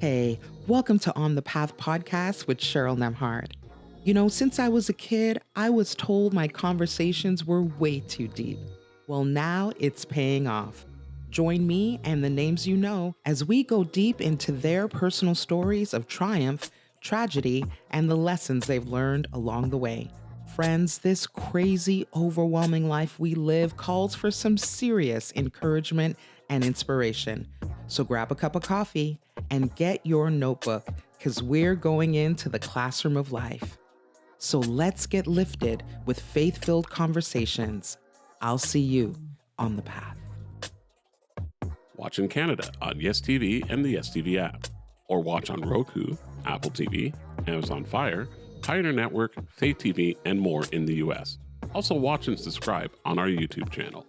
Hey, welcome to On the Path podcast with Cheryl Nemhard. Since I was a kid, I was told my conversations were way too deep. Well, now it's paying off. Join me and the names you know as we go deep into their personal stories of triumph, tragedy, and the lessons they've learned along the way. Friends, this crazy, overwhelming life we live calls for some serious encouragement and inspiration. So grab a cup of coffee and get your notebook because we're going into the classroom of life. So let's get lifted with faith filled conversations. I'll see you on the path. Watch in Canada on Yes TV and the Yes TV app, or watch on Roku, Apple TV, Amazon Fire, Pioneer Network, Faith TV, and more in the US. Also watch and subscribe on our YouTube channel.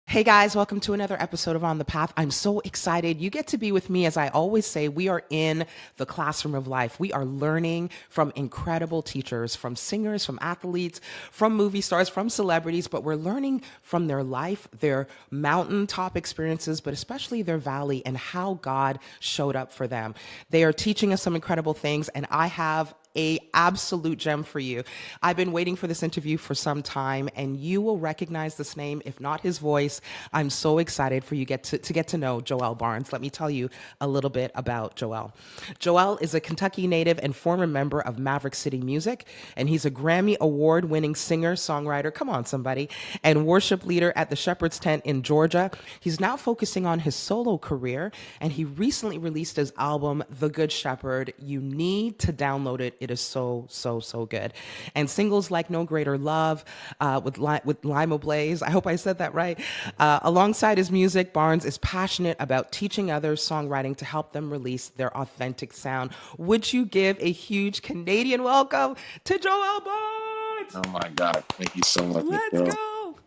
Hey guys, welcome to another episode of On the Path. I'm so excited. You get to be with me. As I always say, we are in the classroom of life. We are learning from incredible teachers, from singers, from athletes, from movie stars, from celebrities, but we're learning from their life, their mountaintop experiences, but especially their valley and how God showed up for them. They are teaching us some incredible things, and I have a absolute gem for you. I've been waiting for this interview for some time, and you will recognize this name, if not his voice. I'm so excited for you to get to know Joel Barnes. Let me tell you a little bit about Joel. Joel is a Kentucky native and former member of Maverick City Music, and he's a Grammy award-winning singer, songwriter, come on somebody, and worship leader at the Shepherd's Tent in Georgia. He's now focusing on his solo career, and he recently released his album, The Good Shepherd. You need to download it. It is so, so, so good. And singles like No Greater Love with Limoblaze, I hope I said that right. Alongside his music, Barnes is passionate about teaching others songwriting to help them release their authentic sound. Would you give a huge Canadian welcome to Joel Barnes? Oh my God. Thank you so much. Let's go.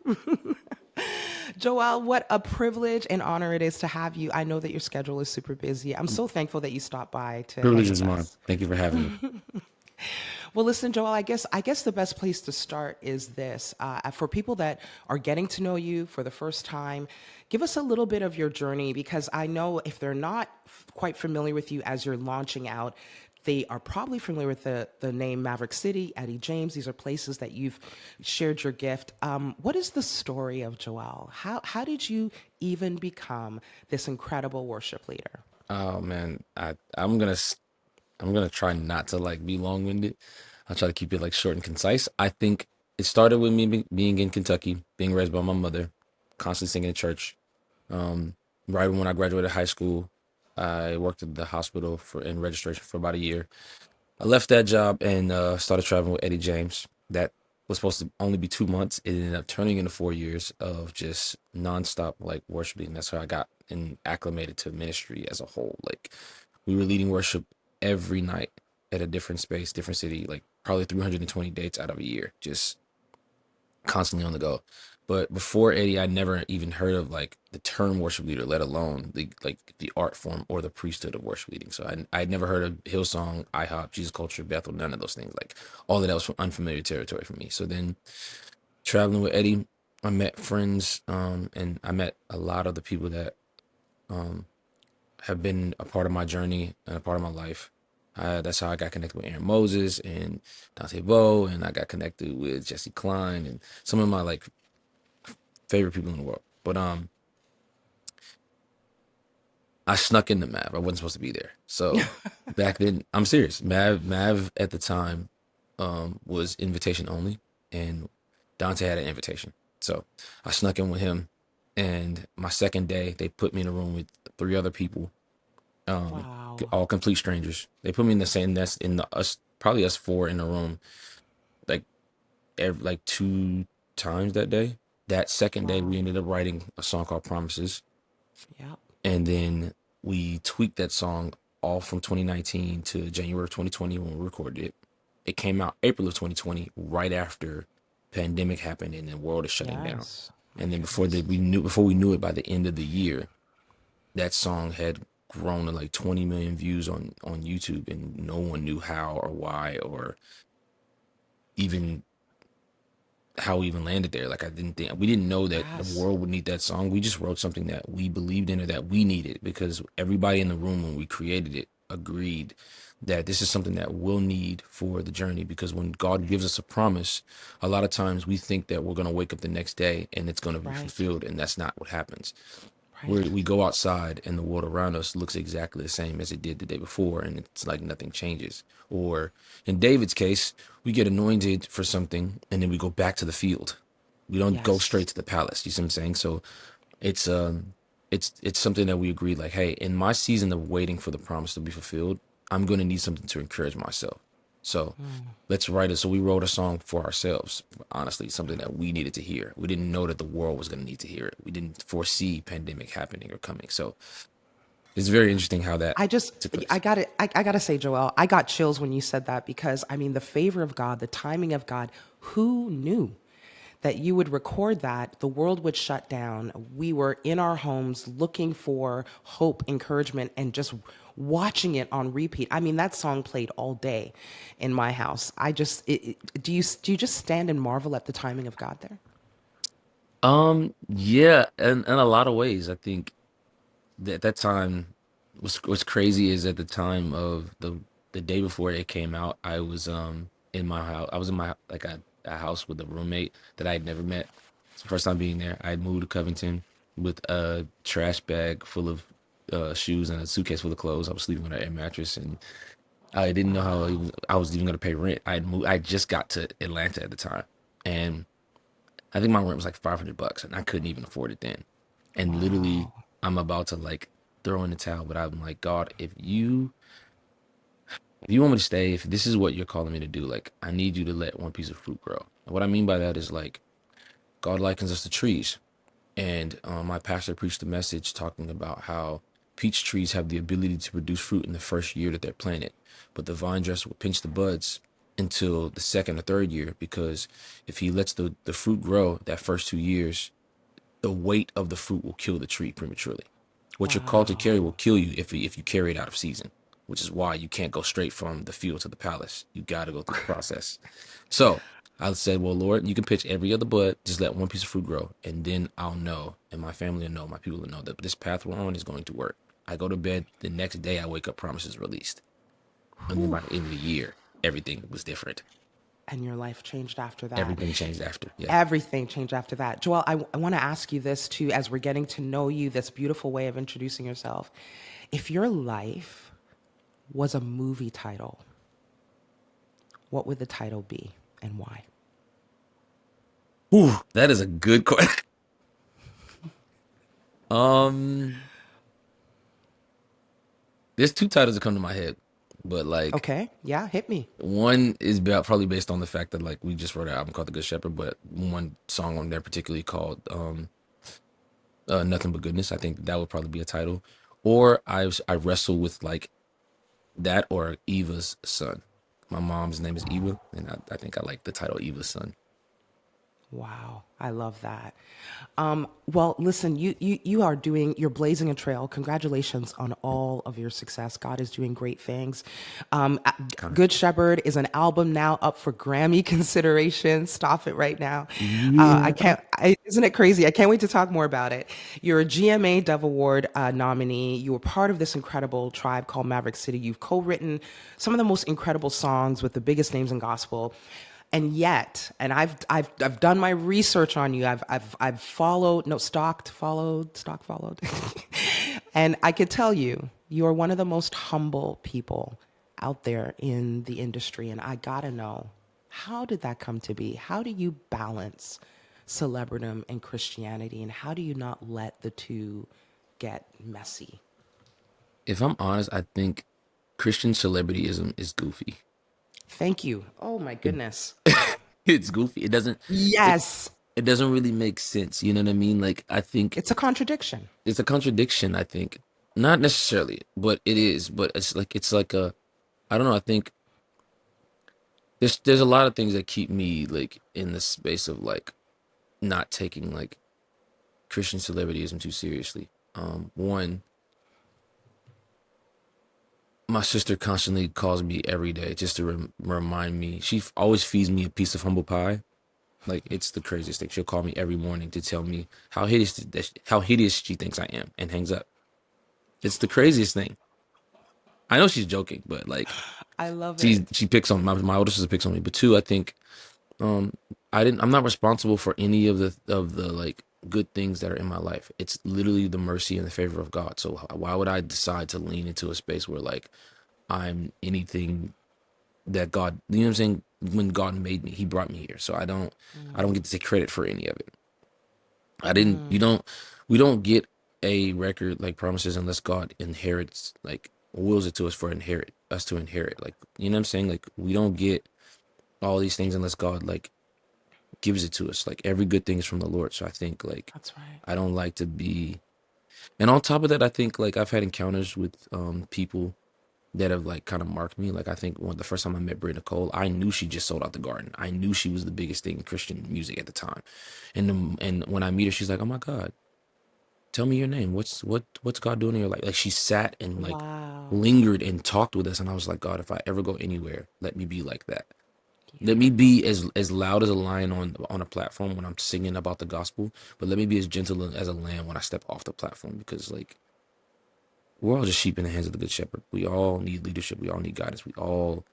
Joel, what a privilege and honor it is to have you. I know that your schedule is super busy. I'm so thankful that you stopped by to Privilege is mine. Thank you for having me. Well, listen, Joel, I guess the best place to start is this. For people that are getting to know you for the first time, give us a little bit of your journey, because I know if they're not quite familiar with you as you're launching out, they are probably familiar with the name Maverick City, Eddie James. These are places that you've shared your gift. What is the story of Joel? How did you even become this incredible worship leader? Oh man, I'm gonna try not to like be long-winded. I'll try to keep it like short and concise. I think it started with me being in Kentucky, being raised by my mother, constantly singing in church. Right when I graduated high school, I worked at the hospital in registration for about a year. I left that job and started traveling with Eddie James. That was supposed to only be 2 months. It ended up turning into 4 years of just nonstop like worshiping. That's how I got acclimated to ministry as a whole. Like we were leading worship every night at a different space, different city, like probably 320 dates out of a year, just constantly on the go. But before Eddie, I never even heard of like the term worship leader, let alone the art form or the priesthood of worship leading. So I'd never heard of Hillsong, IHOP, Jesus Culture, Bethel, none of those things. Like all of that was unfamiliar territory for me. So then traveling with Eddie, I met friends, and I met a lot of the people that have been a part of my journey and a part of my life. That's how I got connected with Aaron Moses and Dante Bowe, and I got connected with Jesse Klein and some of my like favorite people in the world. But I snuck into Mav. I wasn't supposed to be there. So back then, I'm serious. Mav at the time was invitation only, and Dante had an invitation. So I snuck in with him, and my second day, they put me in a room with 3 other people, Wow. all complete strangers. They put me in the same nest probably us 4 in a room, like like 2 times that day. That second day, we ended up writing a song called Promises. Yep. And then we tweaked that song all from 2019 to January of 2020 when we recorded it. It came out April of 2020, right after pandemic happened and the world is shutting down. And then before we knew it, by the end of the year, that song had grown to like 20 million views on YouTube, and no one knew how or why or even how we even landed there. Like, I didn't think we didn't know that the Yes. world would need that song. We just wrote something that we believed in or that we needed, because everybody in the room when we created it agreed that this is something that we'll need for the journey. Because when God gives us a promise, a lot of times we think that we're going to wake up the next day and it's going to be Right. fulfilled, and that's not what happens. Where Right. we go outside and the world around us looks exactly the same as it did the day before, and it's like nothing changes. Or in David's case, we get anointed for something and then we go back to the field. We don't go straight Yes. to the palace. You see what I'm saying? So it's it's something that we agreed, like, hey, in my season of waiting for the promise to be fulfilled, I'm going to need something to encourage myself. So Mm. let's write it. So we wrote a song for ourselves, honestly, something that we needed to hear. We didn't know that the world was going to need to hear it. We didn't foresee pandemic happening or coming. So it's very interesting how that I just, took place. I gotta say, Joel, I got chills when you said that because I mean, the favor of God, the timing of God, who knew that you would record that? The world would shut down. We were in our homes looking for hope, encouragement, and just watching it on repeat. I mean, that song played all day in my house. Do you just stand and marvel at the timing of God there? Yeah, and in a lot of ways, I think that that time what's crazy is at the time of the day before it came out, I was in my house. I was in my like a house with a roommate that I had never met. It's the first time being there. I had moved to Covington with a trash bag full of shoes and a suitcase full of clothes. I was sleeping on an air mattress, and I didn't know how Wow. I was even going to pay rent. I had moved. I just got to Atlanta at the time, and I think my rent was like $500, and I couldn't even afford it then. And literally, Wow. I'm about to like throw in the towel, but I'm like, God, if you want me to stay, if this is what you're calling me to do, like, I need you to let one piece of fruit grow. And what I mean by that is, like, God likens us to trees. And my pastor preached a message talking about how peach trees have the ability to produce fruit in the first year that they're planted, but the vine dresser will pinch the buds until the second or third year, because if he lets the fruit grow that first 2 years, the weight of the fruit will kill the tree prematurely. What you're called to carry will Wow. kill you if you carry it out of season, which is why you can't go straight from the field to the palace. You got to go through the process. So I said, well, Lord, you can pitch every other bud, just let one piece of fruit grow, and then I'll know, and my family will know, my people will know that this path we're on is going to work. I go to bed, the next day I wake up, promises released. And then Whew. by the end of the year, everything was different. And your life changed after that. Everything changed after. Yeah. Everything changed after that. Joel, I want to ask you this too, as we're getting to know you, this beautiful way of introducing yourself. If your life was a movie title, what would the title be and why? Whew, that is a good question. Um, there's two titles that come to my head, but like Okay. Yeah, hit me. one is probably based on the fact that like we just wrote an album called The Good Shepherd, but one song on there particularly called Nothing But Goodness. I think that would probably be a title. Or I wrestle with like that or Eva's son. My mom's name is Eva, and I think I like the title Eva's son. Wow, I love that. Well, listen, you're blazing a trail. Congratulations on all of your success. God is doing great things. Kind Good Shepherd is an album now up for Grammy consideration. Stop it right now. I Yeah. can't. Isn't it crazy? I can't wait to talk more about it. You're a GMA Dove Award nominee. You were part of this incredible tribe called Maverick City. You've co-written some of the most incredible songs with the biggest names in gospel. And yet, and I've done my research on you. I've followed, no, stalked, followed. And I could tell you, you are one of the most humble people out there in the industry. And I gotta know, how did that come to be? How do you balance celebridom and Christianity? And how do you not let the two get messy? If I'm honest, I think Christian celebrityism is goofy. Thank you. Oh my It, goodness. it's goofy. It Yes, it doesn't really make sense. You know what I mean? Like, I think it's a contradiction. it's a contradiction, I think. Not necessarily, but it is. But it's like a, I don't know, I think there's a lot of things that keep me like in the space of like not taking like Christian celebrityism too seriously. One, my sister constantly calls me every day just to remind me. She always feeds me a piece of humble pie, Like it's the craziest thing. She'll call me every morning to tell me how hideous she thinks I am, and hangs up. It's the craziest thing. I know she's joking, but like I love it. she picks on my older sister picks on me. But two, I think um I'm not responsible for any of the like good things that are in my life. It's literally the mercy and the favor of God. So why would I decide to lean into a space where like I'm anything that God, you know what I'm saying? When God made me, he brought me here. So I don't Mm, get to take credit for any of it. mm, We don't get a record like Promises unless God inherits, like wills it to us for us to inherit. Like, you know what I'm saying? Like we don't get all these things unless God like gives it to us. Like every good thing is from the Lord. So I think like that's right. I don't like to be, and on top of that, I think like I've had encounters with people that have like kind of marked me. Like I think when the first time I met Brit Nicole, I knew she just sold out the Garden. I knew she was the biggest thing in Christian music at the time. And when I meet her, she's like, "Oh my God, tell me your name. What's God doing in your life?" Like she sat and like Wow. lingered and talked with us, and I was like, God, if I ever go anywhere, let me be like that. Let Yeah. me be as loud as a lion on a platform when I'm singing about the gospel, but let me be as gentle as a lamb when I step off the platform, because like we're all just sheep in the hands of the good shepherd. We all need leadership. We all need guidance. We all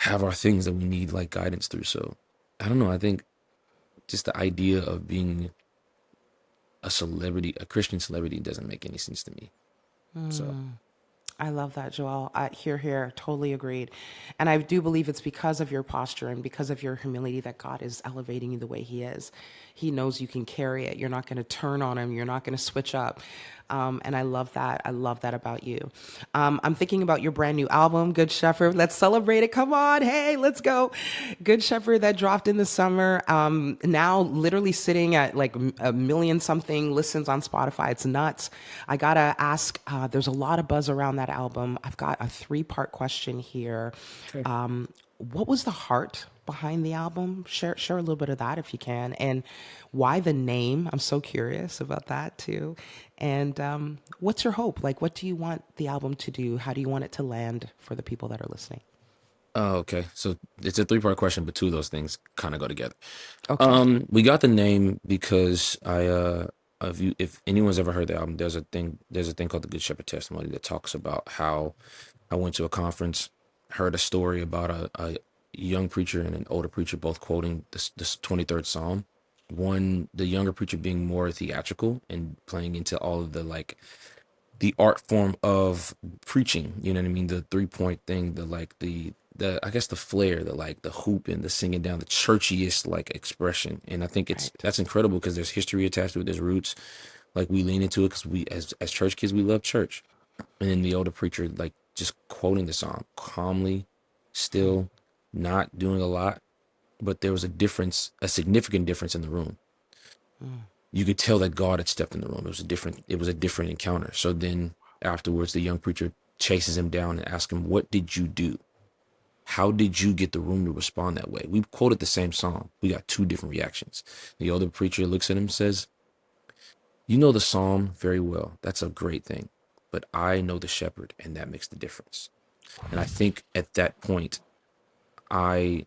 have our things that we need like guidance through. So I don't know. I think just the idea of being a celebrity, a Christian celebrity, doesn't make any sense to me. So I love that, Joel. Here, totally agreed. And I do believe it's because of your posture and because of your humility that God is elevating you the way He is. He knows you can carry it. You're not going to turn on Him. You're not going to switch up. And I love that. I love that about you. I'm thinking about your brand new album, Good Shepherd. Let's celebrate it. Come on. Hey, let's go. Good Shepherd that dropped in the summer. Now literally sitting at like a million something listens on Spotify. It's nuts. I got to ask, there's a lot of buzz around that album. I've got a three-part question here. sure. What was the heart behind the album? Share a little bit of that if you can. And why the name? I'm so curious about that too. And what's your hope? Like, what do you want the album to do? How do you want it to land for the people that are listening? Oh, okay. So it's a three-part question, but two of those things kind of go together. Okay. We got the name because if anyone's ever heard the album, there's a thing called the Good Shepherd Testimony that talks about how I went to a conference, heard a story about a young preacher and an older preacher both quoting this 23rd Psalm. One, the younger preacher being more theatrical and playing into all of the like the art form of preaching, you know what I mean? The 3-point thing, the like the I guess the flair, the like the hoop and the singing down, the churchiest like expression. And I think Right. that's incredible because there's history attached to it, there's roots. Like we lean into it because we as church kids we love church. And then the older preacher like just quoting the song calmly, still, not doing a lot, but there was a difference, a significant difference in the room. You could tell that God had stepped in the room. It was a different encounter. So then afterwards, the young preacher chases him down and asks him, "What did you do? How did you get the room to respond that way?" We quoted the same song. We got two different reactions. The older preacher looks at him and says, "You know the psalm very well. That's a great thing. But I know the shepherd, and that makes the difference." And I think at that point, I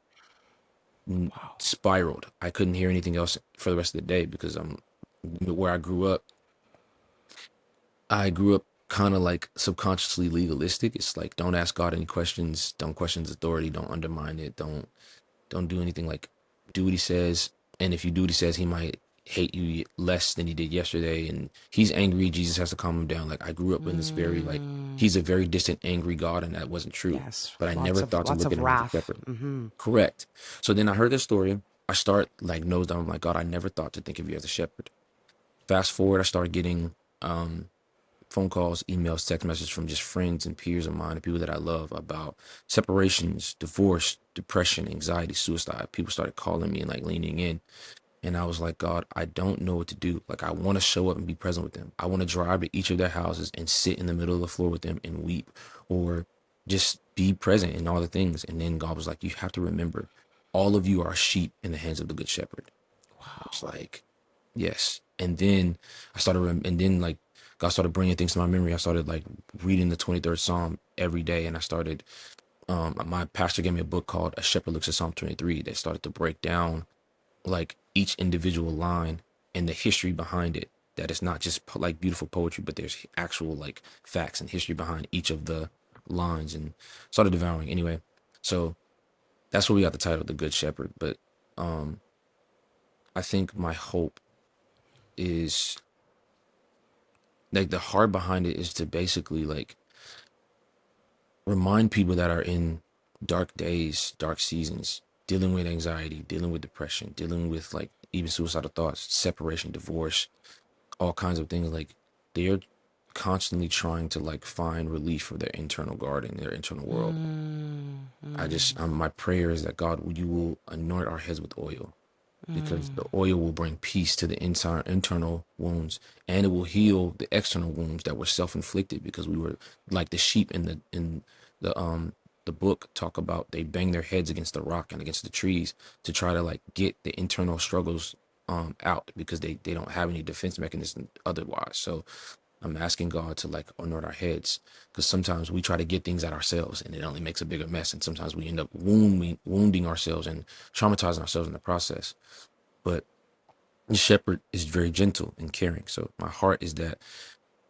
Wow. spiraled. I couldn't hear anything else for the rest of the day because I'm where I grew up. I grew up kind of like subconsciously legalistic. It's like don't ask God any questions, don't question his authority, don't undermine it, don't do anything, like do what he says. And if you do what he says, he might hate you less than he did yesterday. And he's angry, Jesus has to calm him down. Like I grew up in this very like Mm, he's a very distant, angry God, and that wasn't true. yes. But I never thought to Lots look of at him as a wrath. shepherd. Correct. So then I heard this story. I start like nose down. I'm like, God, I never thought to think of you as a shepherd. Fast forward, I started getting phone calls, emails, text messages from just friends and peers of mine and people that I love about separations, divorce, depression, anxiety, suicide. People started calling me and like leaning in. And I was like, God, I don't know what to do. Like, I want to show up and be present with them. I want to drive to each of their houses and sit in the middle of the floor with them and weep, or just be present in all the things. And then God was like, you have to remember, all of you are sheep in the hands of the good shepherd. I was like, yes. And then and then like God started bringing things to my memory. I started like reading the 23rd Psalm every day, and I started. My pastor gave me a book called "A Shepherd Looks at Psalm 23" that started to break down like each individual line and the history behind it. That it's not just like beautiful poetry, but there's actual like facts and history behind each of the lines, and started devouring anyway. So that's where we got the title, The Good Shepherd. But I think my hope is like the heart behind it is to basically like remind people that are in dark days, dark seasons, dealing with anxiety, dealing with depression, dealing with like even suicidal thoughts, separation, divorce, all kinds of things. Like they're constantly trying to like find relief for their internal garden, their internal world. My prayer is that God, you will anoint our heads with oil, because the oil will bring peace to the entire internal wounds, and it will heal the external wounds that were self-inflicted, because we were like the sheep in the book talk about, they bang their heads against the rock and against the trees to try to like get the internal struggles out, because they don't have any defense mechanism otherwise. So I'm asking God to like anoint our heads, because sometimes we try to get things out ourselves and it only makes a bigger mess, and sometimes we end up wounding ourselves and traumatizing ourselves in the process. But the shepherd is very gentle and caring. So my heart is that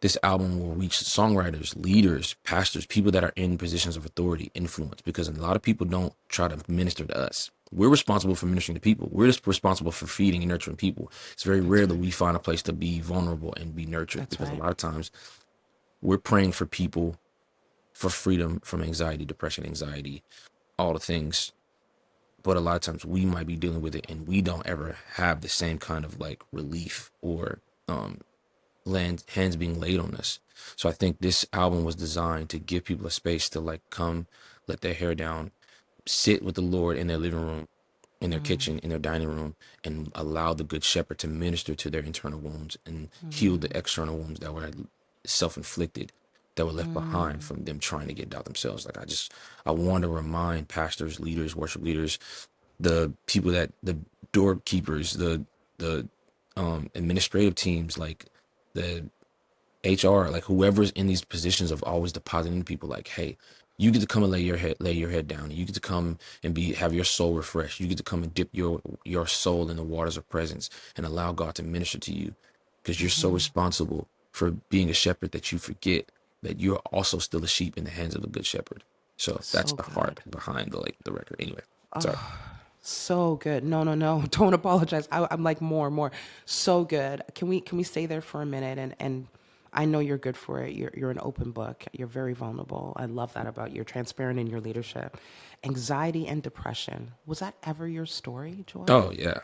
this album will reach songwriters, leaders, pastors, people that are in positions of authority, influence, because a lot of people don't try to minister to us. We're responsible for ministering to people. We're just responsible for feeding and nurturing people. It's very rare that we find a place to be vulnerable and be nurtured, because a lot of times we're praying for people for freedom from anxiety, depression, anxiety, all the things. But a lot of times we might be dealing with it and we don't ever have the same kind of like relief or hands being laid on us. So I think this album was designed to give people a space to like come, let their hair down, sit with the Lord in their living room, in their kitchen, in their dining room, and allow the Good Shepherd to minister to their internal wounds and heal the external wounds that were self-inflicted, that were left behind from them trying to get it out themselves. Like I want to remind pastors, leaders, worship leaders, the people that the doorkeepers, the administrative teams, like the HR, like whoever's in these positions of always depositing people, like, hey, you get to come and lay your head down. You get to come and have your soul refreshed. You get to come and dip your soul in the waters of presence and allow God to minister to you, because you're so responsible for being a shepherd that you forget that you're also still a sheep in the hands of a good shepherd. So that's the heart behind the record. Anyway, sorry. So good. No, no, no. Don't apologize. I'm like more. So good. Can we stay there for a minute? And I know you're good for it. You're an open book. You're very vulnerable. I love that about you. You're transparent in your leadership. Anxiety and depression. Was that ever your story, Joy? Oh yeah.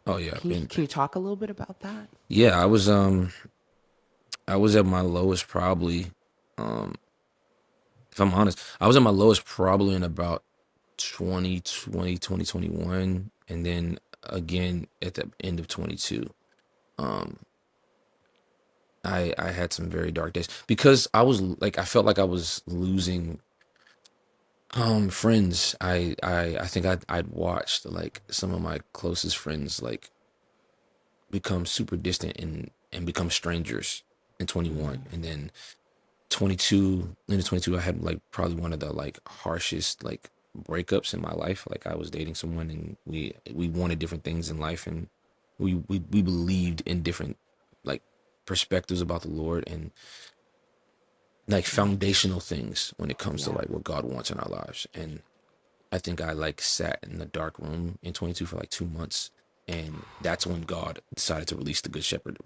Oh yeah. Can you talk a little bit about that? Yeah, I was at my lowest probably, if I'm honest, I was at my lowest probably in about 2020, 2021, and then again at the end of 22. I had some very dark days, because I felt like I was losing friends. I think I'd watched like some of my closest friends like become super distant and become strangers in 21, and then 22 into 22 I had like probably one of the like harshest like breakups in my life. Like I was dating someone and we wanted different things in life, and we believed in different like perspectives about the Lord and like foundational things when it comes to like what God wants in our lives. And I think I like sat in the dark room in 22 for like 2 months, and that's when God decided to release the Good Shepherd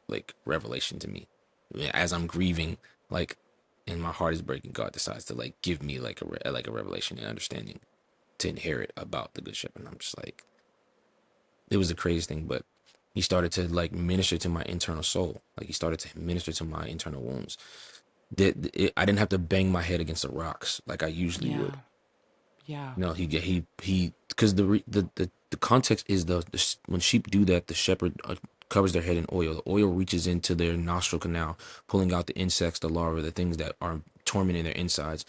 like revelation to me. As I'm grieving, like, and my heart is breaking, God decides to like give me like a revelation and understanding to inherit about the Good Shepherd. And I'm just like, it was the craziest thing. But he started to like minister to my internal soul. Like he started to minister to my internal wounds. I didn't have to bang my head against the rocks like I usually would. Yeah. No, he because the context is when sheep do that, the shepherd covers their head in oil. The oil reaches into their nostril canal, pulling out the insects, the larvae, the things that are torment in their insides,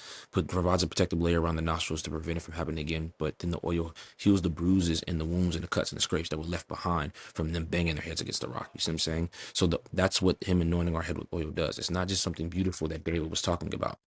provides a protective layer around the nostrils to prevent it from happening again. But then the oil heals the bruises and the wounds and the cuts and the scrapes that were left behind from them banging their heads against the rock. You see what I'm saying? So that's what him anointing our head with oil does. It's not just something beautiful that David was talking about.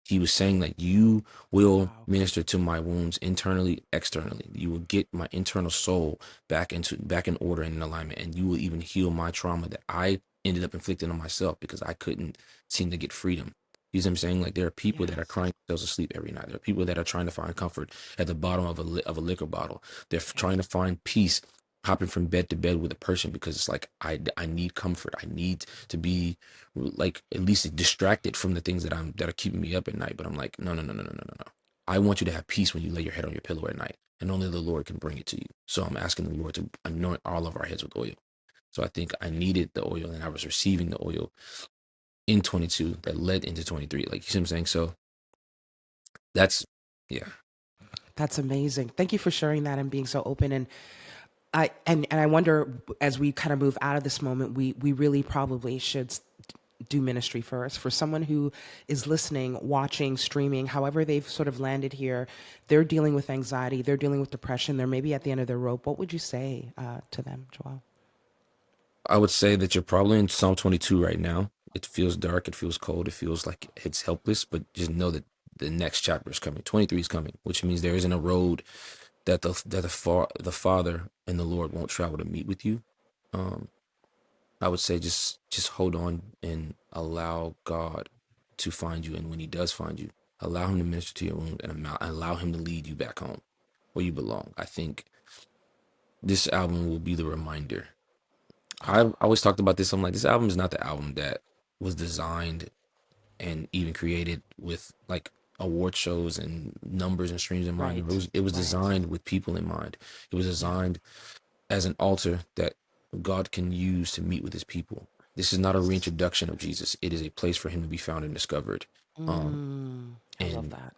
He was saying that you will Wow. minister to my wounds internally, externally. You will get my internal soul back in order and in alignment, and you will even heal my trauma that I ended up inflicting on myself because I couldn't seem to get freedom. You see what I'm saying? Like there are people that are Yes. crying themselves to sleep every night. There are people that are trying to find comfort at the bottom of a liquor bottle. They're trying to Yes. find peace, hopping from bed to bed with a person because it's like I need comfort. I need to be like at least distracted from the things that are keeping me up at night. But I'm like, no, no, no, no, no, no, no, no. I want you to have peace when you lay your head on your pillow at night, and only the Lord can bring it to you. So I'm asking the Lord to anoint all of our heads with oil. So I think I needed the oil, and I was receiving the oil in 22 that led into 23. Like, you see what I'm saying? So that's, yeah. That's amazing. Thank you for sharing that and being so open. And I wonder, as we kind of move out of this moment, we really probably should do ministry first. For someone who is listening, watching, streaming, however they've sort of landed here, they're dealing with anxiety, they're dealing with depression, they're maybe at the end of their rope. What would you say to them, Joel? I would say that you're probably in Psalm 22 right now. It feels dark, it feels cold, it feels like it's helpless, but just know that the next chapter is coming. 23 is coming, which means there isn't a road that the Father and the Lord won't travel to meet with you. Um, I would say just hold on and allow God to find you, and when He does find you, allow Him to minister to your wounds and allow Him to lead you back home where you belong. I think this album will be the reminder. I've always talked about this. I'm like, this album is not the album that was designed and even created with like award shows and numbers and streams in mind. Right, It was right. designed with people in mind. It was Yeah. designed as an altar that God can use to meet with His people. This is not a Yes. reintroduction of Jesus. It is a place for Him to be found and discovered. Um, I love and that.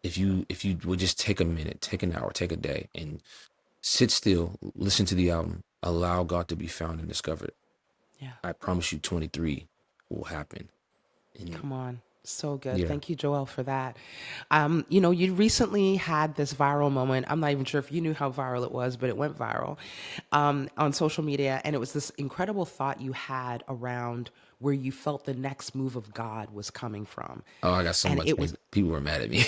if you would just take a minute, take an hour, take a day, and sit still, listen to the album, allow God to be found and discovered. Yeah. I promise you, 23 will happen. And Come on. So good. yeah, Thank you, Joel, for that. You recently had this viral moment. I'm not even sure if you knew how viral it was, but it went viral on social media. And it was this incredible thought you had around where you felt the next move of God was coming from. oh, I got so And much it hate. was, People were mad at me.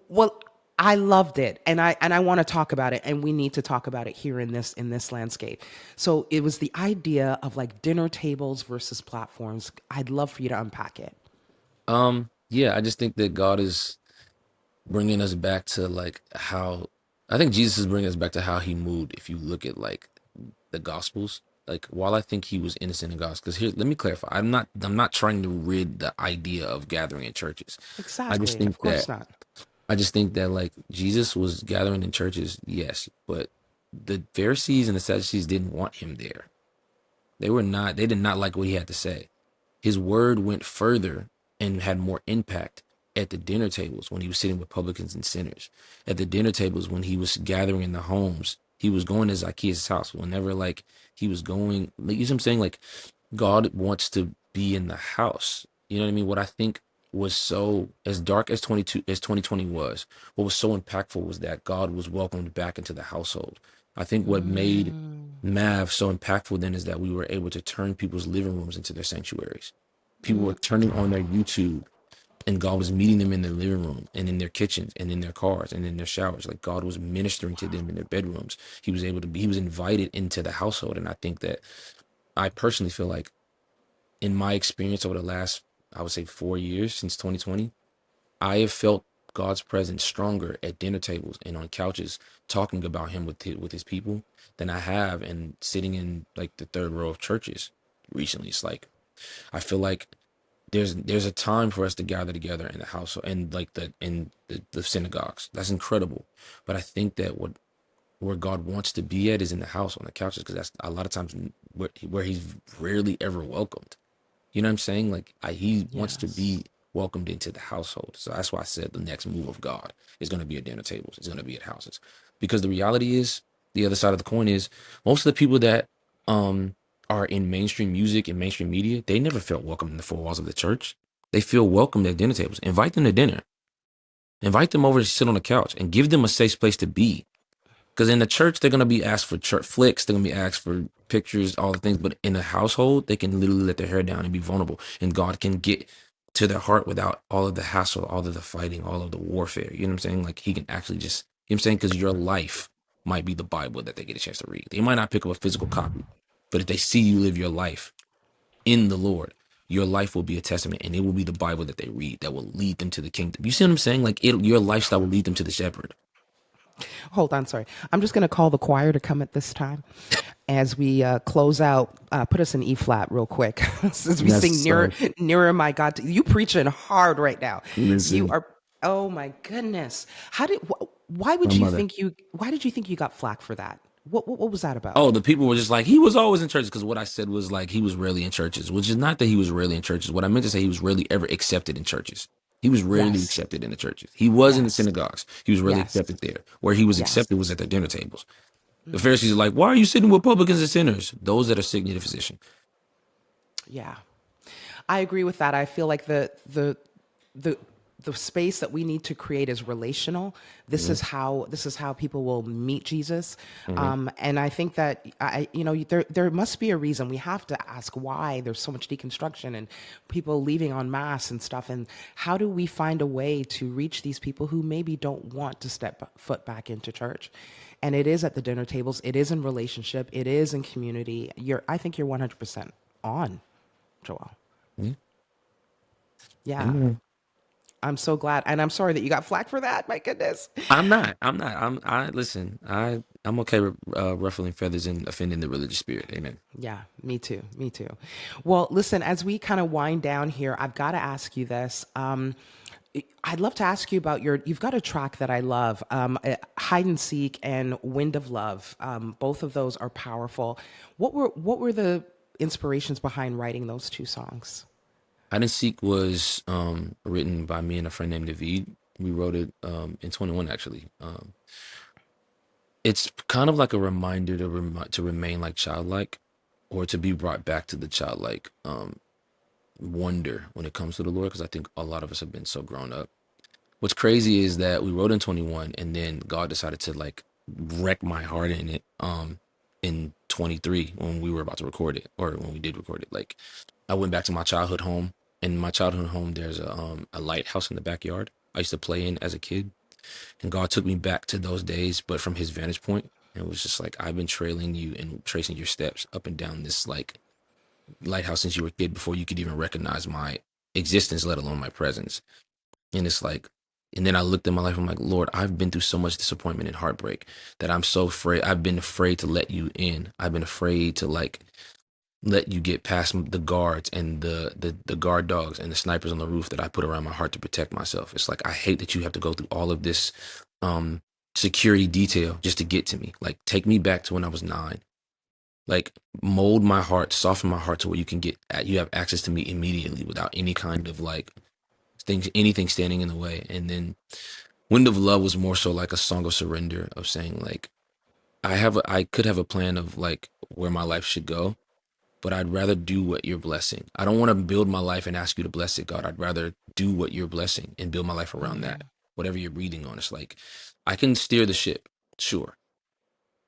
well, I loved it, and I want to talk about it, and we need to talk about it here in this landscape. So it was the idea of like dinner tables versus platforms. I'd love for you to unpack it. Yeah, I just think that God is bringing us back to like how I think Jesus is bringing us back to how He moved. If you look at like the Gospels, like while I think He was innocent in Gospels, because here, let me clarify. I'm not trying to rid the idea of gathering in churches. I just Exactly. think Of that course not. like Jesus was gathering in churches, yes, but the Pharisees and the Sadducees didn't want Him there. They did not like what He had to say. His word went further and had more impact at the dinner tables when He was sitting with publicans and sinners. At the dinner tables when He was gathering in the homes. He was going to Zacchaeus' house. Whenever like He was going, like, you know what I'm saying? Like God wants to be in the house. You know what I mean? What I think was so as dark as 2020 was, what was so impactful was that God was welcomed back into the household. I think what made Mm, Mav so impactful then is that we were able to turn people's living rooms into their sanctuaries. People were turning on their YouTube and God was meeting them in their living room and in their kitchens and in their cars and in their showers. Like God was ministering to them in their bedrooms. He was invited into the household. And I think that I personally feel like in my experience over the last, I would say 4 years since 2020, I have felt God's presence stronger at dinner tables and on couches talking about Him with His people than I have and sitting in like the third row of churches recently. It's like I feel like there's a time for us to gather together in the house and like the synagogues. That's incredible. But I think that where God wants to be at is in the house on the couches because that's a lot of times where He's rarely ever welcomed. You know what I'm saying? Like He wants to yes. be welcomed into the household. So that's why I said the next move of God is going to be at dinner tables. It's going to be at houses. Because the reality is, the other side of the coin is most of the people that um are in mainstream music and mainstream media, they never felt welcome in the four walls of the church. They feel welcome at dinner tables. Invite them to dinner. Invite them over to sit on the couch and give them a safe place to be. Because in the church, they're going to be asked for church flicks. They're going to be asked for pictures, all the things. But in a household, they can literally let their hair down and be vulnerable. And God can get to their heart without all of the hassle, all of the fighting, all of the warfare. You know what I'm saying? Like he can actually just, you know what I'm saying? Because your life might be the Bible that they get a chance to read. They might not pick up a physical copy, but if they see you live your life in the Lord, your life will be a testament, and it will be the Bible that they read that will lead them to the kingdom. You see what I'm saying? Like your lifestyle will lead them to the shepherd. Hold on, sorry. I'm just going to call the choir to come at this time as we close out. Put us in E flat real quick, since we Yes, sing nearer, sir. nearer, my God. You preaching hard right now. You Listen, are. Oh my goodness. How did? Why my would you mother. think you? Why did you think you got flack for that? What was that about? Oh, the people were just like, he was always in churches, because what I said was like, he was rarely in churches, which is not that he was rarely in churches. What I meant to say, he was rarely ever accepted in churches. He was rarely Yes. accepted in the churches. He was in the Yes. synagogues. He was rarely Yes. accepted there. Where he was Yes. accepted was at their dinner tables. The Pharisees are like, why are you sitting with publicans and sinners? Those that are sick need a physician. Yeah. I agree with that. I feel like the the space that we need to create is relational. Mm-hmm. This is how people will meet Jesus, Mm-hmm. and I think that there must be a reason. We have to ask why there's so much deconstruction and people leaving en masse and stuff. And how do we find a way to reach these people who maybe don't want to step foot back into church? And it is at the dinner tables. It is in relationship. It is in community. I think you're 100% on, Joel. Yeah. Yeah. Amen. I'm so glad. And I'm sorry that you got flack for that. My goodness. I'm not. I listen. I'm okay with ruffling feathers and offending the religious spirit. Amen. Yeah, me too. Me too. Well, listen, as we kind of wind down here, I've got to ask you this. I'd love to ask you about you've got a track that I love, Hide and Seek and Wind of Love. Both of those are powerful. What were the inspirations behind writing those two songs? Hide and Seek was written by me and a friend named David. We wrote it in 21 actually. It's kind of like a reminder to remain like childlike, or to be brought back to the childlike wonder when it comes to the Lord, because I think a lot of us have been so grown up. What's crazy is that we wrote in 21, and then God decided to like wreck my heart in it in 23 when we were about to record it, or when we did record it. Like I went back to my childhood home. In my childhood home, there's a lighthouse in the backyard I used to play in as a kid. And God took me back to those days, but from his vantage point. And it was just like, I've been trailing you and tracing your steps up and down this like lighthouse since you were a kid, before you could even recognize my existence, let alone my presence. And it's like, and then I looked at my life, I'm like, Lord, I've been through so much disappointment and heartbreak that I'm so afraid. I've been afraid to let you in. I've been afraid to like let you get past the guards and the guard dogs and the snipers on the roof that I put around my heart to protect myself. It's like, I hate that you have to go through all of this um security detail just to get to me. Like, take me back to when I was 9. Like, mold my heart, soften my heart to where you have access to me immediately without any kind of like anything standing in the way. And then Wind of Love was more so like a song of surrender, of saying like, I could have a plan of like where my life should go, but I'd rather do what you're blessing. I don't want to build my life and ask you to bless it, God. I'd rather do what you're blessing and build my life around that. Whatever you're breathing on. It's like, I can steer the ship. Sure.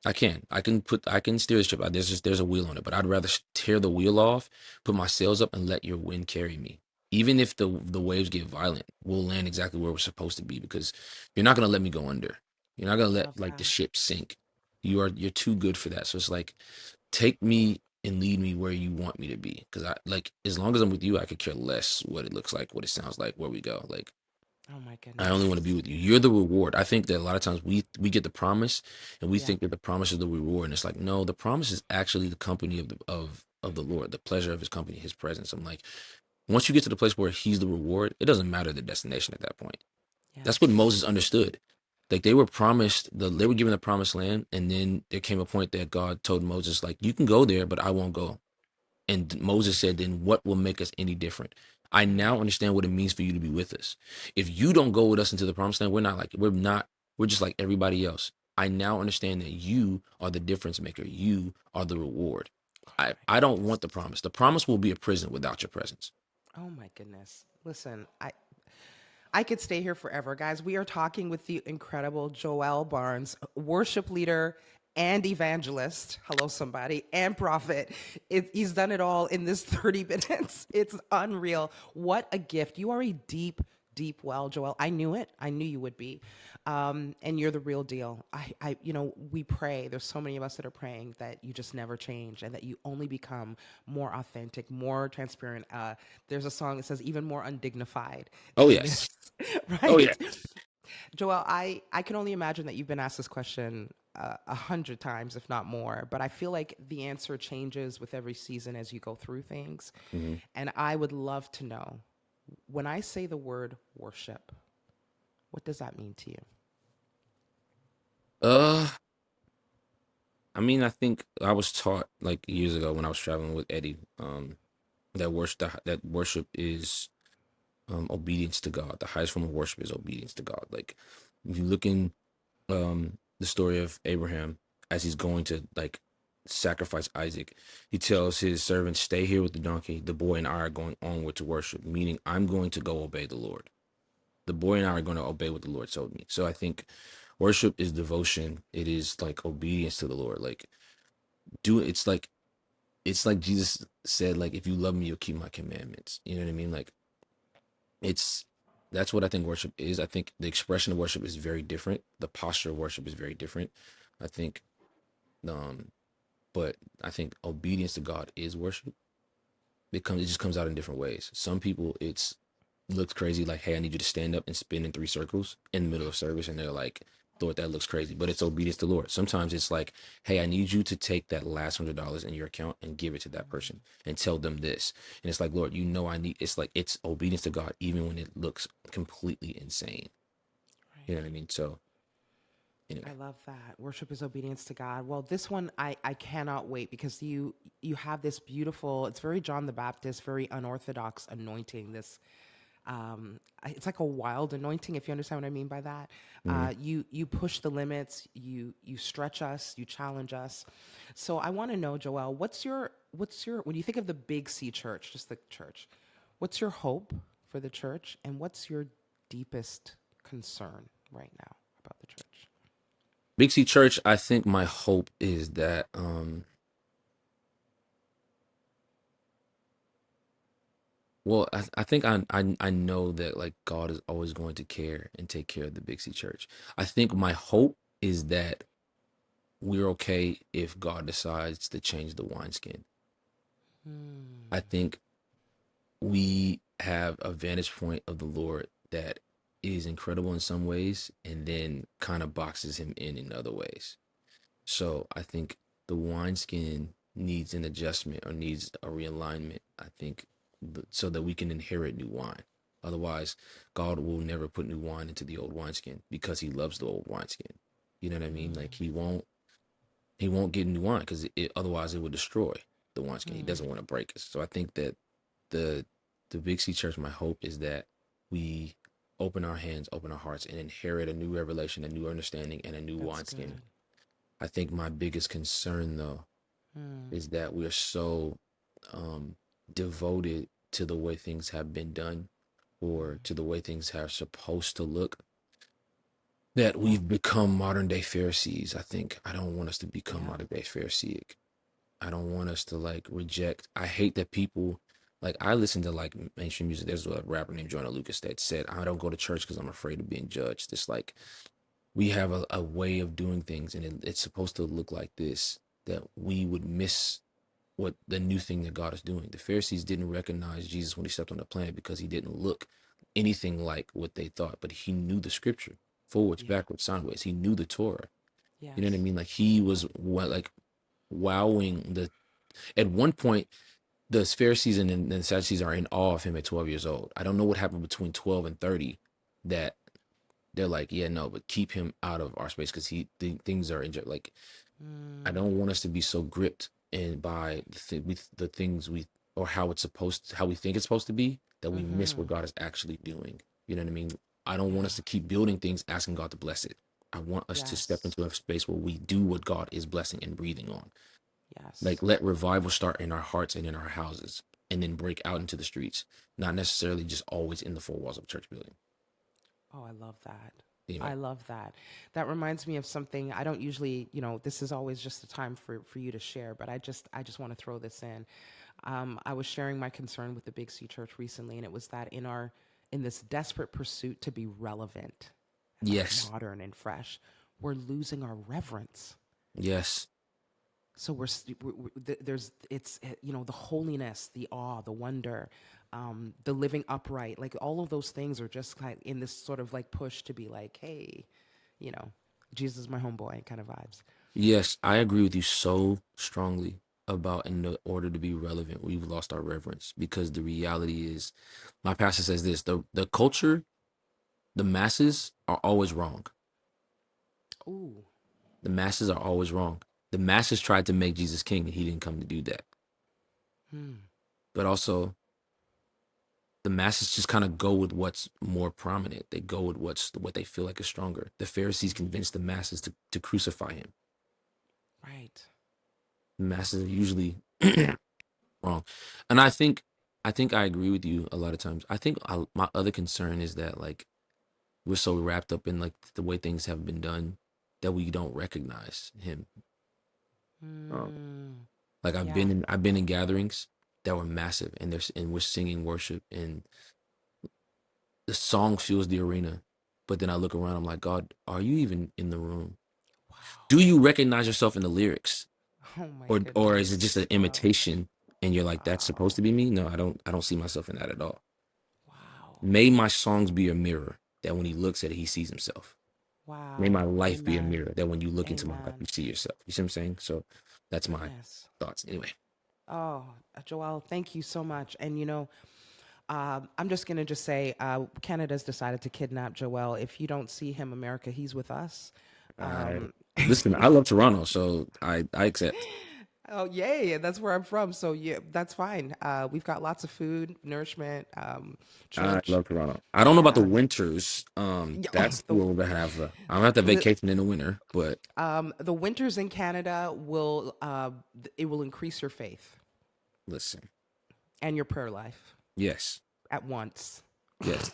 I can. I can steer the ship. There's a wheel on it, but I'd rather tear the wheel off, put my sails up, and let your wind carry me. Even if the waves get violent, we'll land exactly where we're supposed to be, because you're not gonna let me go under. You're not gonna let Love like the that. ship sink. You're too good for that. So it's like, take me and lead me where you want me to be. Because I like, as long as I'm with you, I could care less what it looks like, what it sounds like, where we go. Like, Oh my I only goodness. want to be with you. You're the reward. I think that a lot of times we get the promise, and we Yeah. think that the promise is the reward. And it's like, no, the promise is actually the company of the Lord, the pleasure of his company, his presence. I'm like, once you get to the place where he's the reward, it doesn't matter the destination at that point. That's what Yes. Moses understood. Like, they were promised they were given the promised land, and then there came a point that God told Moses, like, you can go there, but I won't go. And Moses said, then what will make us any different? I now understand what it means for you to be with us. If you don't go with us into the promised land, we're just like everybody else. I now understand that you are the difference maker. You are the reward. Oh I, my I don't goodness. want the promise. The promise will be a prison without your presence. Oh my goodness. Listen, I could stay here forever, guys. We are talking with the incredible Joel Barnes, worship leader and evangelist. Hello, somebody, and prophet. He's done it all in this 30 minutes. It's unreal. What a gift. You are a deep, deep well, Joel. I knew it. I knew you would be. And you're the real deal. We pray. There's so many of us that are praying that you just never change and that you only become more authentic, more transparent. There's a song that says even more undignified Oh in this, yes. Oh right? yeah. Joel, I can only imagine that you've been asked this question 100 times, if not more. But I feel like the answer changes with every season as you go through things. hmm And I would love to know, when I say the word worship, what does that mean to you? Uh, I mean, I think I was taught like years ago when I was traveling with Eddie, that worship is obedience to God. The highest form of worship is obedience to God. Like if you look in the story of Abraham as he's going to like sacrifice Isaac, he tells his servant, "Stay here with the donkey. The boy and I are going onward to worship." Meaning, I'm going to go obey the Lord. The boy and I are going to obey what the Lord told me. So I think worship is devotion. It is like obedience to the Lord. Like do it's like Jesus said, like, if you love me, you'll keep my commandments. You know what I mean? Like it's that's what I think worship is. I think the expression of worship is very different. The posture of worship is very different. I think um but I think obedience to God is worship. It just comes out in different ways. Some people it's looks crazy, like, hey, I need you to stand up and spin in 3 circles in the middle of service, and they're like, thought that looks crazy, but it's obedience to the Lord. Sometimes it's like, hey, I need you to take that last $100 in your account and give it to that person and tell them this. And it's like, Lord, I need, it's like, it's obedience to God, even when it looks completely insane. You know Right. what I mean? So I anyway, love that. Worship is obedience to God. Well, this one I cannot wait because you have this beautiful, it's very John the Baptist, very unorthodox anointing. It's like a wild anointing, if you understand what I mean by that. mhm. You push the limits, you stretch us, you challenge us. So I want to know, Joel, what's your when you think of the Big C church, just the church, what's your hope for the church, and what's your deepest concern right now about the church? Big C Church, I think my hope is that, well, I think I know that like God is always going to care and take care of the Big C Church. I think my hope is that we're okay if God decides to change the wineskin. I Hmm. think we have a vantage point of the Lord that is incredible in some ways and then kind of boxes him in other ways. So I think the wineskin needs an adjustment or needs a realignment. I think so that we can inherit new wine. Otherwise, God will never put new wine into the old wineskin because he loves the old wineskin. You know what I mean? Like he won't get new wine because otherwise it would destroy the wineskin. He Hmm. doesn't want to break us. So I think that the the Big C Church, my hope is that we open our hands, open our hearts, and inherit a new revelation, a new understanding, and a new That's wineskin. good. I think my biggest concern though Hmm. is that we are so um devoted to the way things have been done or to the way things are supposed to look that Yep. we've become modern day Pharisees. I think I don't want us to become Yep. modern day Pharisaic. I don't want us to like reject. I hate that people like I listen to like mainstream music. There's a rapper named Joyner Lucas that said, I don't go to church because I'm afraid of being judged. It's like we have a way of doing things and it's supposed to look like this, that we would miss what the new thing that God is doing. The Pharisees didn't recognize Jesus when he stepped on the planet because he didn't look anything like what they thought, but he knew the scripture forwards, Yeah. backwards, sideways. He knew the Torah. You know what I Yes. mean? Like he was like wowing the at one point the Pharisees and the Sadducees are in awe of him at 12 years old. I don't know what happened between 12 and 30 that they're like, yeah, no, but keep him out of our space because things are injured. Like, I Mm. don't want us to be so gripped and by the things we or how we think it's supposed to be that we miss Mm-hmm. what God is actually doing. You know what I mean? I don't want Yeah. us to keep building things, asking God to bless it. I want us to step Yes. into a space where we do what God is blessing and breathing on. Yes. Like, let revival start in our hearts and in our houses. and then break out into the streets, not necessarily just always in the four walls of a church building. Oh, I love that. Anyway, I love that. That reminds me of something I don't usually, this is always just a time for you to share, but I just want to throw this in. I was sharing my concern with the Big C Church recently, and it was that in this desperate pursuit to be relevant and like yes, modern and fresh, we're losing our reverence. yes, So there's the holiness, the awe, the wonder, the living upright, like all of those things are just like in this sort of like push to be like, hey, you know, Jesus is my homeboy kind of vibes. yes. I agree with you so strongly about in the order to be relevant, we've lost our reverence because the reality is, my pastor says this: the culture, the masses are always wrong. Ooh, The masses are always wrong. The masses tried to make Jesus king, and he didn't come to do that. hmm, But also, the masses just kind of go with what's more prominent. They go with what they feel like is stronger. The Pharisees convinced the masses to crucify him. right. The masses are usually wrong, and I think I agree with you a lot of times. I think my other concern is that like we're so wrapped up in like the way things have been done that we don't recognize him. Um, Mm, like yeah. I've been in gatherings that were massive, and we're singing worship, and the song fills the arena. But then I look around, I'm like, God, are you even in the room? Wow. Do you recognize yourself in the lyrics, Oh my or is it goodness. just an Wow. imitation? And you're like, that's supposed Wow. to be me? No, I don't see myself in that at all. Wow. May my songs be a mirror that when he looks at it, he sees himself. May my Wow. life be a Amen. mirror that when you look into my life, you Amen. see yourself. You see what I'm saying? So that's my Goodness. thoughts. Anyway, Oh, Joelle, thank you so much. And I'm just gonna just say, Canada's decided to kidnap Joelle. If you don't see him, America, he's with us. I Um, listen. I love Toronto, so I accept. oh, yay! That's where I'm from. So yeah, that's fine. We've got lots of food, nourishment, I church. love Toronto. I don't know about the Uh, winters. yeah, That's the where we're gonna have. I'm gonna have to li- vacation in the winter, but the winters in Canada it will increase your faith listen. and your prayer life Yes, at once. yes,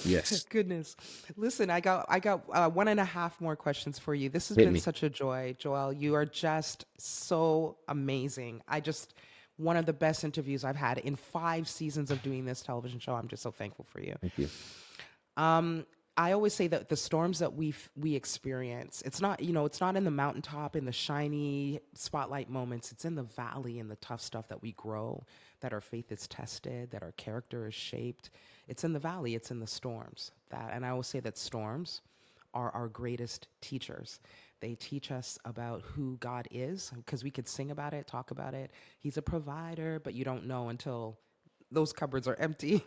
yes. Goodness. Listen, I got one and a half more questions for you. This has Hit been me. such a joy, Joelle. You are just so amazing. One of the best interviews I've had in 5 seasons of doing this television show. I'm just so thankful for you. Thank you. Um, I always say that the storms that we experience, it's not in the mountaintop, in the shiny spotlight moments. It's in the valley, in the tough stuff that we grow, that our faith is tested, that our character is shaped. It's in the valley. It's in the storms. And I always say that storms are our greatest teachers. They teach us about who God is because we could sing about it, talk about it. He's a provider, but you don't know until those cupboards are empty,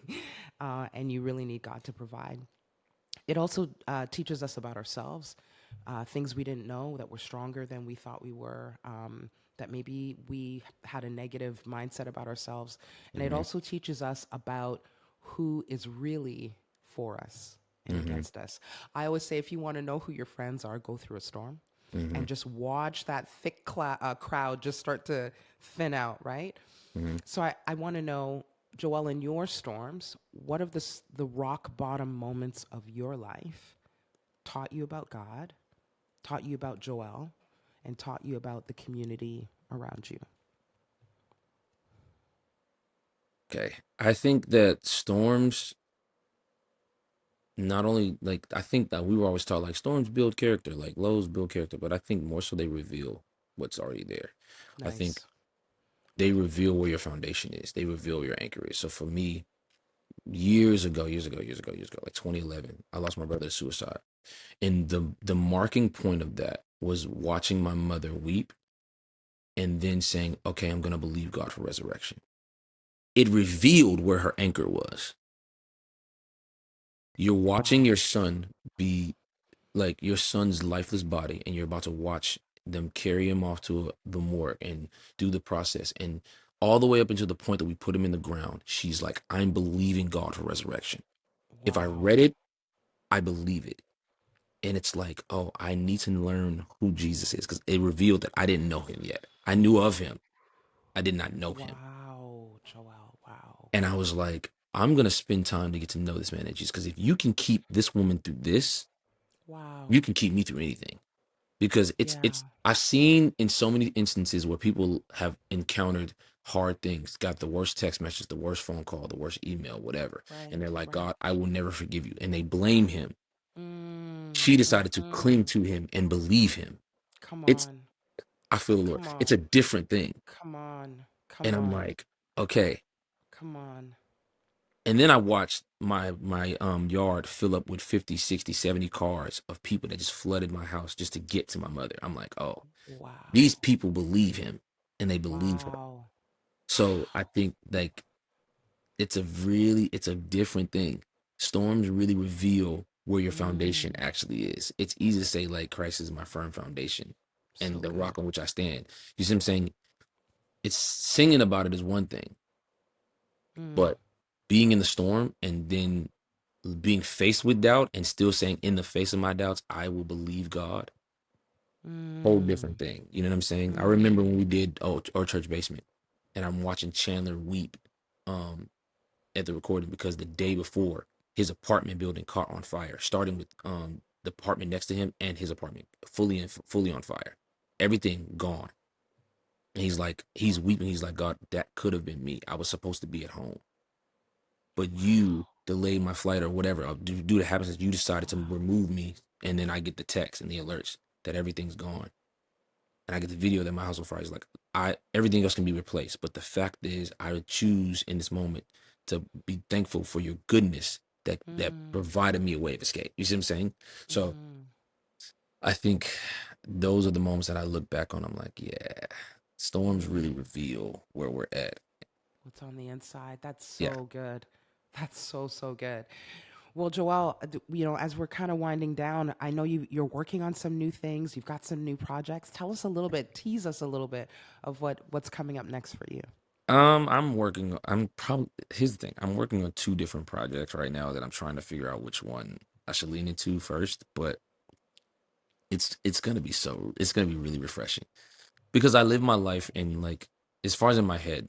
and you really need God to provide. It also teaches us about ourselves, things we didn't know, that we're stronger than we thought we were, that maybe we had a negative mindset about ourselves. And it Hmm. also teaches us about who is really for us and Hmm. against us. I always say if you want to know who your friends are, go through a storm Hmm. and just watch that thick crowd just start to thin out, right? Hmm. So I want to know, Joel, in your storms, what of the rock bottom moments of your life taught you about God, taught you about Joel, and taught you about the community around you? Okay. I think that storms not only like I think that we were always taught like storms build character, like lows build character, but I think more so they reveal what's already there. I think Nice. they reveal where your foundation is. They reveal where your anchor is. So for me, years ago, like 2011, I lost my brother to suicide. And the marking point of that was watching my mother weep and then saying, okay, I'm going to believe God for resurrection. It revealed where her anchor was. You're watching Wow. your son be like your son's lifeless body, and you're about to watch them carry him off to the morgue and do the process. And all the way up until the point that we put him in the ground, she's like, I'm believing God for resurrection. If I Wow. read it, I believe it. And it's like, oh, I need to learn who Jesus is because it revealed that I didn't know him yet. I knew of him. I did not know him. Wow. And I was like, I'm gonna spend time to get to know this man, Jesus, because if you can keep this woman through this, Wow. you can keep me through anything. Because Yeah. it's I've seen in so many instances where people have encountered hard things, got the worst text message, the worst phone call, the worst email, whatever, and Right. they're like, Right. God, I will never forgive you, and they blame him. Mm, She decided to cling mm-mm. to him and believe him. Come It's on. I feel the Lord. Come It's a on. different thing, Come on. Come and I'm on. like, okay. Come on. And then I watched my yard fill up with 50, 60, 70 cars of people that just flooded my house just to get to my mother. I'm like, oh, these Wow. people believe him and they believe her. Wow. So I think like it's a different thing. Storms really reveal where your foundation Mm, actually is. It's easy to say like Christ is my firm foundation and so the rock good. on which I stand. You see what I'm saying? It's singing about it is one thing, Mm, but being in the storm and then being faced with doubt and still saying in the face of my doubts, I will believe God. Whole mm, different thing. You know what I'm saying? I remember mm. when we did our church basement and I'm watching Chandler weep um at the recording because the day before his apartment building caught on fire, starting with the apartment next to him and his apartment fully on fire. Everything gone. And he's weeping. He's like, God, that could have been me. I was supposed to be at home, but you delayed my flight or whatever. Due to happens that you decided to remove me, and then I get the text and the alerts that everything's gone, and I get the video that my house on fire. Is like I everything else can be replaced, but the fact is, I would choose in this moment to be thankful for your goodness that Mm, provided me a way of escape. You see what I'm saying? So mm. I think those are the moments that I look back on. I'm like, yeah, storms really Mm. reveal where we're at. What's on the inside? That's Yeah. so good. That's so, so good. Well, Joelle, as we're kind of winding down, I know you're working on some new things. You've got some new projects. Tell us a little bit, tease us a little bit of what's coming up next for you. I'm probably, here's the thing. I'm working on two different projects right now that I'm trying to figure out which one I should lean into first, but it's gonna be really refreshing because I live my life in like as far as in my head,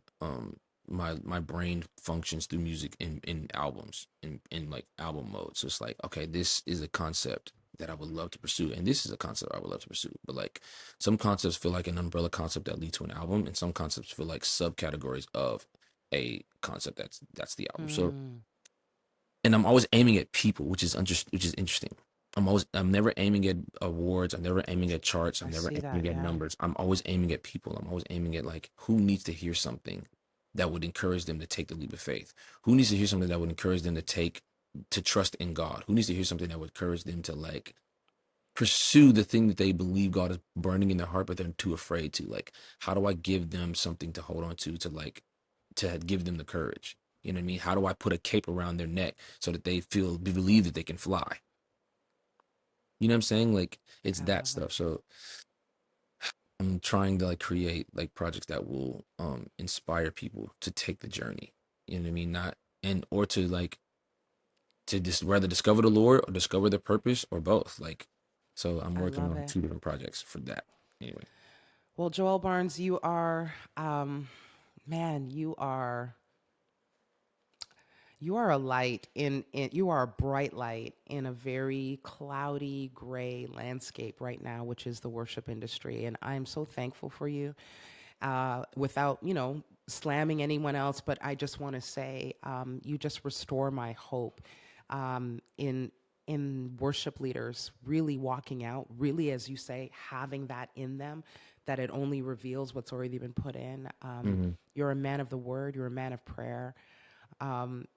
my brain functions through music in albums in like album mode. So it's like, okay, this is a concept that I would love to pursue, and this is a concept I would love to pursue. But like some concepts feel like an umbrella concept that lead to an album, and some concepts feel like subcategories of a concept that's the album. So Mm, and I'm always aiming at people, which is interesting. I'm never aiming at awards. I'm never aiming at charts. I I'm never see that. aiming at Yeah. numbers. I'm always aiming at people. I'm always aiming at like who needs to hear something that would encourage them to take the leap of faith. Who needs to hear something that would encourage them to trust in God? Who needs to hear something that would encourage them to like pursue the thing that they believe God is burning in their heart, but they're too afraid to. Like, how do I give them something to hold on to like to give them the courage? You know what I mean? How do I put a cape around their neck so that they believe that they can fly? You know what I'm saying? Like it's I that love it. stuff. So I'm trying to like create like projects that will inspire people to take the journey. You know what I mean? Not and or to like to just rather discover the Lord or discover their purpose or both. Like so I'm I working love on it. two different projects for that. Anyway. Well, Joel Barnes, man, you are a light you are a bright light in a very cloudy gray landscape right now, which is the worship industry. And I'm so thankful for you. Without, slamming anyone else, but I just want to say, you just restore my hope in worship leaders really walking out, really, as you say, having that in them, that it only reveals what's already been put in. Mm-hmm. You're a man of the word. You're a man of prayer.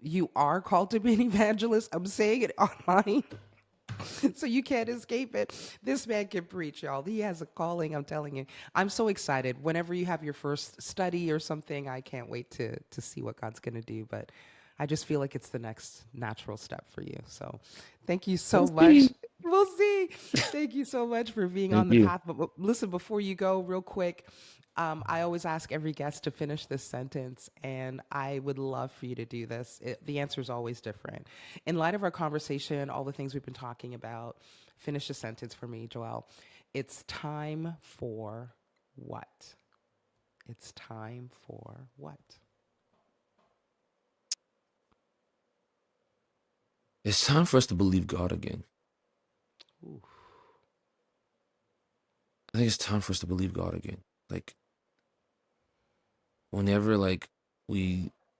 You are called to be an evangelist. I'm saying it online. So you can't escape it. This man can preach, y'all. He has a calling, I'm telling you. I'm so excited. Whenever you have your first study or something, I can't wait to see what God's going to do. But I just feel like it's the next natural step for you. So thank you so We'll much. see. We'll see. Thank you so much for being on Thank the you. path. But listen, before you go, real quick, I always ask every guest to finish this sentence, and I would love for you to do this. The answer is always different. In light of our conversation, all the things we've been talking about, finish the sentence for me, Joelle. It's time for what? It's time for what? It's time for us to believe God again. Ooh. I think it's time for us to believe God again. Like, whenever like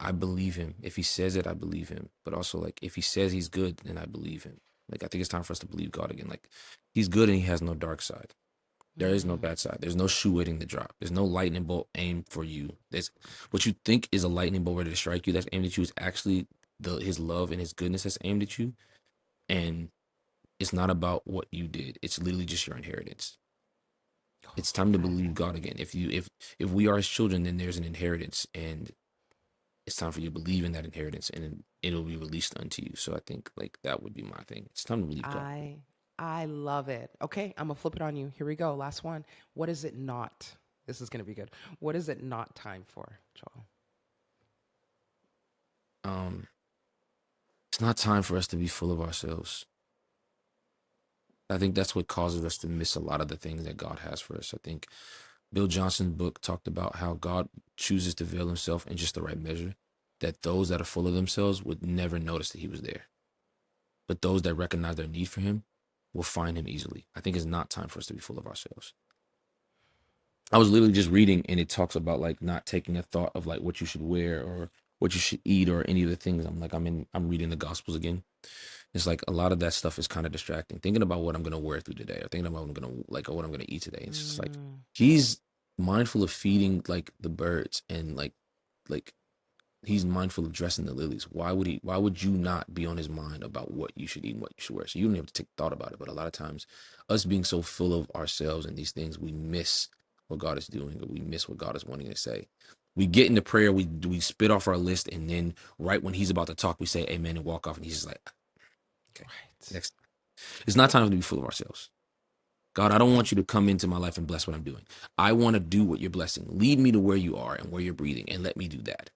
I believe him. If he says it, I believe him. But also, like, if he says he's good, then I believe him. Like, I think it's time for us to believe God again. Like, he's good and he has no dark side. There is no Mm. bad side. There's no shoe waiting to drop. There's no lightning bolt aimed for you. There's what you think is a lightning bolt ready to strike you that's aimed at you is actually his love and his goodness that's aimed at you. And it's not about what you did. It's literally just your inheritance. It's time to believe God again. If we are his children, then there's an inheritance, and it's time for you to believe in that inheritance, and it'll be released unto you. So I think like that would be my thing. It's time to believe God. I love it. Okay, I'm gonna flip it on you. Here we go. Last one. What is it not? This is gonna be good. What is it not time for, Joel? It's not time for us to be full of ourselves. I think that's what causes us to miss a lot of the things that God has for us. I think Bill Johnson's book talked about how God chooses to veil himself in just the right measure, that those that are full of themselves would never notice that he was there. But those that recognize their need for him will find him easily. I think it's not time for us to be full of ourselves. I was literally just reading, and it talks about like not taking a thought of like what you should wear or what you should eat or any of the things. I'm reading the Gospels again. It's like a lot of that stuff is kind of distracting. Thinking about what I'm gonna wear through today, or thinking about what I'm gonna eat today. It's just like he's mindful of feeding like the birds, and like he's mindful of dressing the lilies. Why would you not be on his mind about what you should eat and what you should wear? So you don't have to take thought about it. But a lot of times, us being so full of ourselves and these things, we miss what God is doing, or we miss what God is wanting to say. We get into prayer, we spit off our list, and then right when he's about to talk, we say amen and walk off, and he's just like, okay, Right. next. It's not time to be full of ourselves. God, I don't want you to come into my life and bless what I'm doing. I want to do what you're blessing. Lead me to where you are and where you're breathing, and let me do that.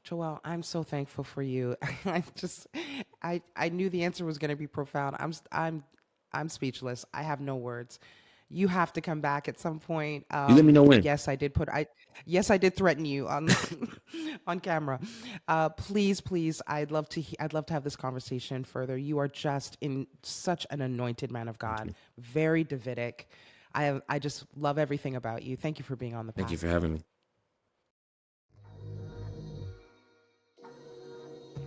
Joelle, I'm so thankful for you. I knew the answer was going to be profound. I'm speechless. I have no words. You have to come back at some point. You let me know when. Yes, I did threaten you on on camera. Please, I'd love to have this conversation further. You are just in such an anointed man of God, very Davidic. I just love everything about you. Thank you for being on the Thank you path. for having me.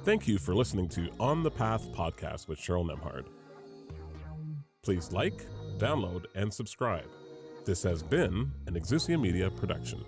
Thank you for listening to On the Path podcast with Cheryl Nemhard. Please like, download, and subscribe. This has been an Exousia Media production.